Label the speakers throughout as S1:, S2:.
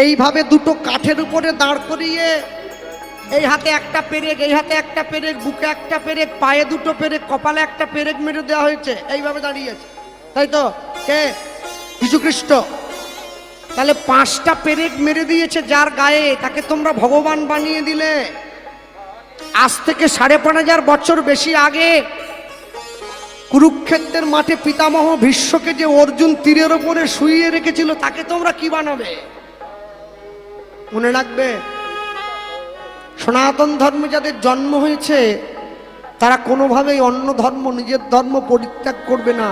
S1: এইভাবে দুটো কাঠের উপরে দাঁড় করিয়ে এই হাতে একটা পেরেক, এই হাতে একটা পেরেক, বুকে একটা পেরেক, পায়ে দুটো পেরেক, কপালে একটা পেরেক মেরে দেওয়া হয়েছে। এইভাবে দাঁড়িয়েছে, তাই তো? কে? যীশুখ্রিস্ট। তাহলে 5টা পেরেক মেরে দিয়েছে যার গায়ে, তাকে তোমরা ভগবান বানিয়ে দিলে। আজ থেকে 5,500 বছর বেশি আগে কুরুক্ষেত্রের মাঠে পিতামহ ভীষ্মকে যে অর্জুন তীরের ওপরে শুইয়ে রেখেছিল, তাকে তোমরা কি বানাবে? মনে রাখবে, সনাতন ধর্মে যাদের জন্ম হয়েছে তারা কোনোভাবেই অন্য ধর্ম, নিজের ধর্ম পরিত্যাগ করবে না।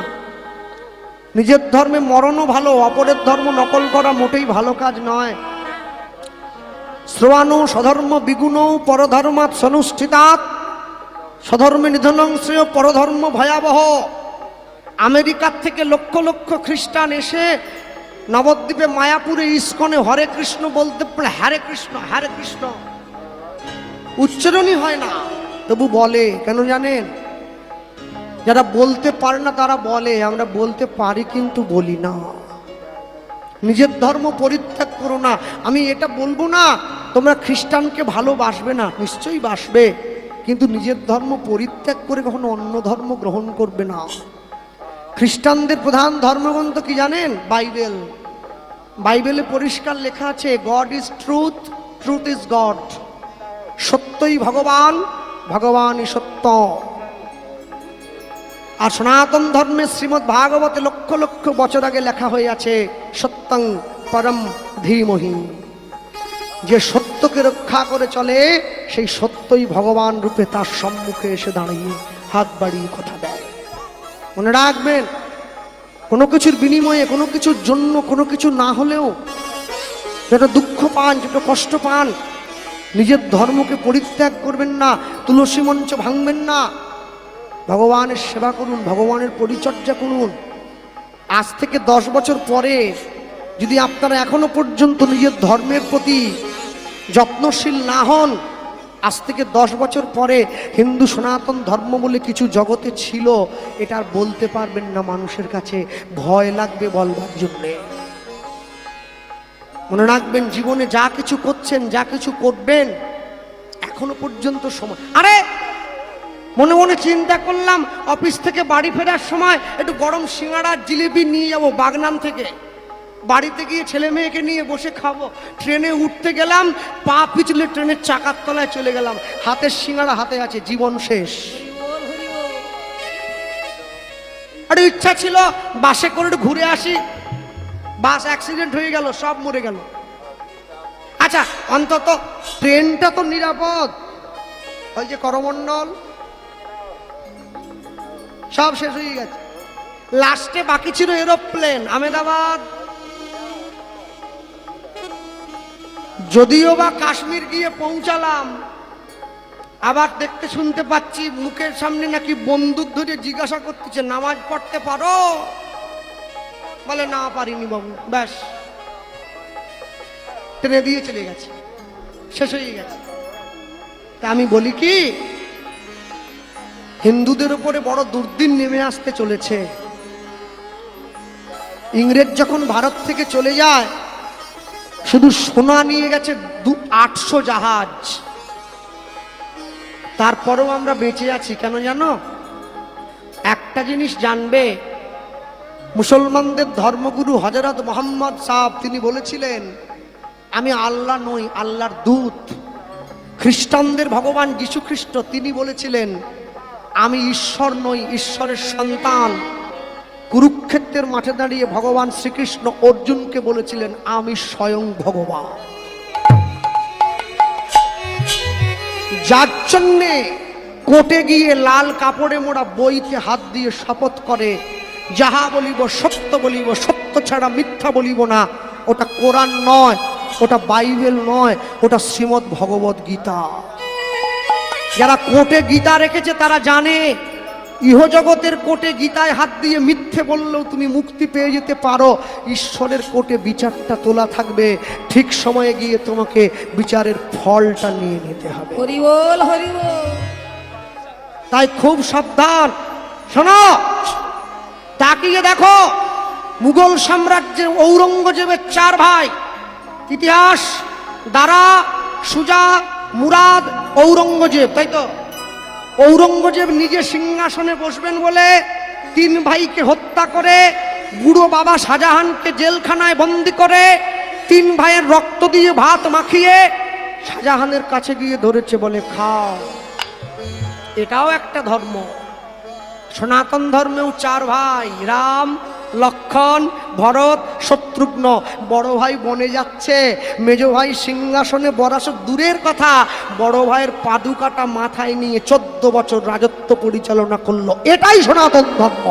S1: নিজের ধর্মে মরণও ভালো, অপরের ধর্ম নকল করা মোটেই ভালো কাজ নয়। শ্রবাণু স্বধর্ম বিগুণৌ পরধর্মাৎ সনুষ্ঠিতাৎ স্বধর্মে নিধনং শ্রেয় পরধর্ম ভয়াবহ। আমেরিকার থেকে লক্ষ লক্ষ খ্রিস্টান এসে নবদ্বীপে মায়াপুরে ইস্কনে হরে কৃষ্ণ বলতে পারে, হরে কৃষ্ণ হরে কৃষ্ণ উচ্চারণই হয় না, তবু বলে। কেন জানেন? যারা বলতে পারে না তারা বলে, আমরা বলতে পারি কিন্তু বলি না। নিজের ধর্ম পরিত্যাগ করো না। আমি এটা বলবো না তোমরা খ্রিস্টানকে ভালোবাসবে না, নিশ্চয়ই বাসবে, কিন্তু নিজের ধর্ম পরিত্যাগ করে কখনো অন্য ধর্ম গ্রহণ করবে না। খ্রিস্টানদের প্রধান ধর্মগ্রন্থ কি জানেন? বাইবেল। বাইবেলে পরিষ্কার লেখা আছে, god is truth, truth is god. সত্যই ভগবান, ভগবানই সত্য। আর সনাতন ধর্মে শ্রীমদ্ ভাগবতে লক্ষ লক্ষ বছর আগে লেখা হয়ে আছে, সত্যং পরম ধীমহি। যে সত্যকে রক্ষা করে চলে সেই সত্যই ভগবান রূপে তার সম্মুখে এসে দাঁড়িয়ে হাত বাড়িয়ে কথা দেয়। মনে রাখবেন, কোনো কিছুর বিনিময়ে, কোনো কিছুর জন্য, কোনো কিছু না হলেও যেটা দুঃখ পান, যেটা কষ্ট পান, নিজের ধর্মকে পরিত্যাগ করবেন না, তুলসী মঞ্চ ভাঙবেন না। ভগবানের সেবা করুন, ভগবানের পরিচর্যা করুন। আজ থেকে 10 বছর পরে যদি আপনারা এখনো পর্যন্ত নিজের ধর্মের প্রতি যত্নশীল না হন, আজ থেকে 10 বছর পরে হিন্দু সনাতন ধর্ম বলে কিছু জগতে ছিল, এটা আর বলতে পারবেন না। মানুষের কাছে ভয় লাগবে বলবার জন্যে। মনে রাখবেন, জীবনে যা কিছু করছেন, যা কিছু করবেন, এখনো পর্যন্ত সময়। আরে মনে মনে চিন্তা করলাম, অফিস থেকে বাড়ি ফেরার সময় একটু গরম সিঙ্গাড়া জিলিপি নিয়ে যাবো বাগনান থেকে। বাড়িতে গিয়ে ছেলে মেয়েকে নিয়ে বসে খাবো। ট্রেনে উঠতে গেলাম, পা পিছলে ট্রেনের চাকার তলায় চলে গেলাম, হাতের সিঙ্গাড়া হাতে আছে, জীবন শেষ। আর ইচ্ছা ছিল বাসে করে একটু ঘুরে আসি, বাস অ্যাক্সিডেন্ট হয়ে গেল, সব মরে গেল। আচ্ছা, অন্তত ট্রেনটা তো নিরাপদ। ওই যে করমণ্ডল সব শেষ হয়ে গেছে, লাস্টে বাকি ছিল এরোপ্লেন আহমেদাবাদ। যদিও বা কাশ্মীর গিয়ে পৌঁছালাম, আবার দেখতে শুনতে পাচ্ছি মুখের সামনে নাকি বন্দুক ধরে জিজ্ঞাসা করতেছে, নামাজ পড়তে পারো? বলে না, পারিনি বাবু। ব্যাস, ট্রেনে দিয়ে চলে গেছে, শেষ হয়ে গেছে। তা আমি বলি কি, হিন্দুদের উপরে বড় দুর্দিন নেমে আসতে চলেছে। ইংরেজ যখন ভারত থেকে চলে যায়, শুধু সোনা নিয়ে গেছে 800 জাহাজ। তারপরেও আমরা বেঁচে আছি। কেন জানো? একটা জিনিস জানবে, মুসলমানদের ধর্মগুরু হযরত মুহাম্মদ সাহেব তিনি বলেছিলেন, আমি আল্লাহ নই, আল্লাহর দূত। খ্রিস্টানদের ভগবান যীশু খ্রিস্ট তিনি বলেছিলেন, আমি ঈশ্বর নই, ঈশ্বরের সন্তান। কুরুক্ষেত্রের মাঠে দাঁড়িয়ে ভগবান শ্রীকৃষ্ণ অর্জুনকে বলেছিলেন, আমি স্বয়ং ভগবান। যার জন্যে কোর্টে গিয়ে লাল কাপড়ে মোড়া বইতে হাত দিয়ে শপথ করে, যাহা বলিব সত্য বলিব, সত্য ছাড়া মিথ্যা বলিব না। ওটা কোরআন নয়, ওটা বাইবেল নয়, ওটা শ্রীমদ্ ভগবত গীতা। যারা কোর্টে গীতা রেখেছে তারা জানে, ইহজগতের কোর্টে গীতায় হাত দিয়ে মিথ্যে বললেও তুমি মুক্তি পেয়ে যেতে পারো, ঈশ্বরের কোর্টে বিচারটা তোলা থাকবে। ঠিক সময়ে গিয়ে তোমাকে বিচারের ফলটা নিয়ে নিতে হবে।
S2: হরি বল, হরি বল।
S1: তাই খুব সাবধান। শোনো, তাকিয়ে দেখো, মুঘল সাম্রাজ্যের ঔরঙ্গজেবের 4 ভাই, ইতিহাস দারা, সুজা, মুরাদ, ঔরঙ্গজেব, তাই তো? ঔরঙ্গজেব নিজে সিংহাসনে বসবেন বলে 3 ভাইকে হত্যা করে, বুড়ো বাবা শাহজাহানকে জেলখানায় বন্দি করে, 3 ভাইয়ের রক্ত দিয়ে ভাত মাখিয়ে শাহজাহানের কাছে গিয়ে ধরেছে, বলে খাও। এটাও একটা ধর্ম। সনাতন ধর্মেও 4 ভাই, রাম, লক্ষণ, ভরত, শত্রুঘ্ন। বড় ভাই বনে যাচ্ছে, মেজ ভাই সিংহাসনে বরাস দূরের কথা, বড় ভাইয়ের পাদুকাটা মাথায় নিয়ে 14 বছর রাজত্ব পরিচালনা করলো। এটাই সনাতন ধর্ম।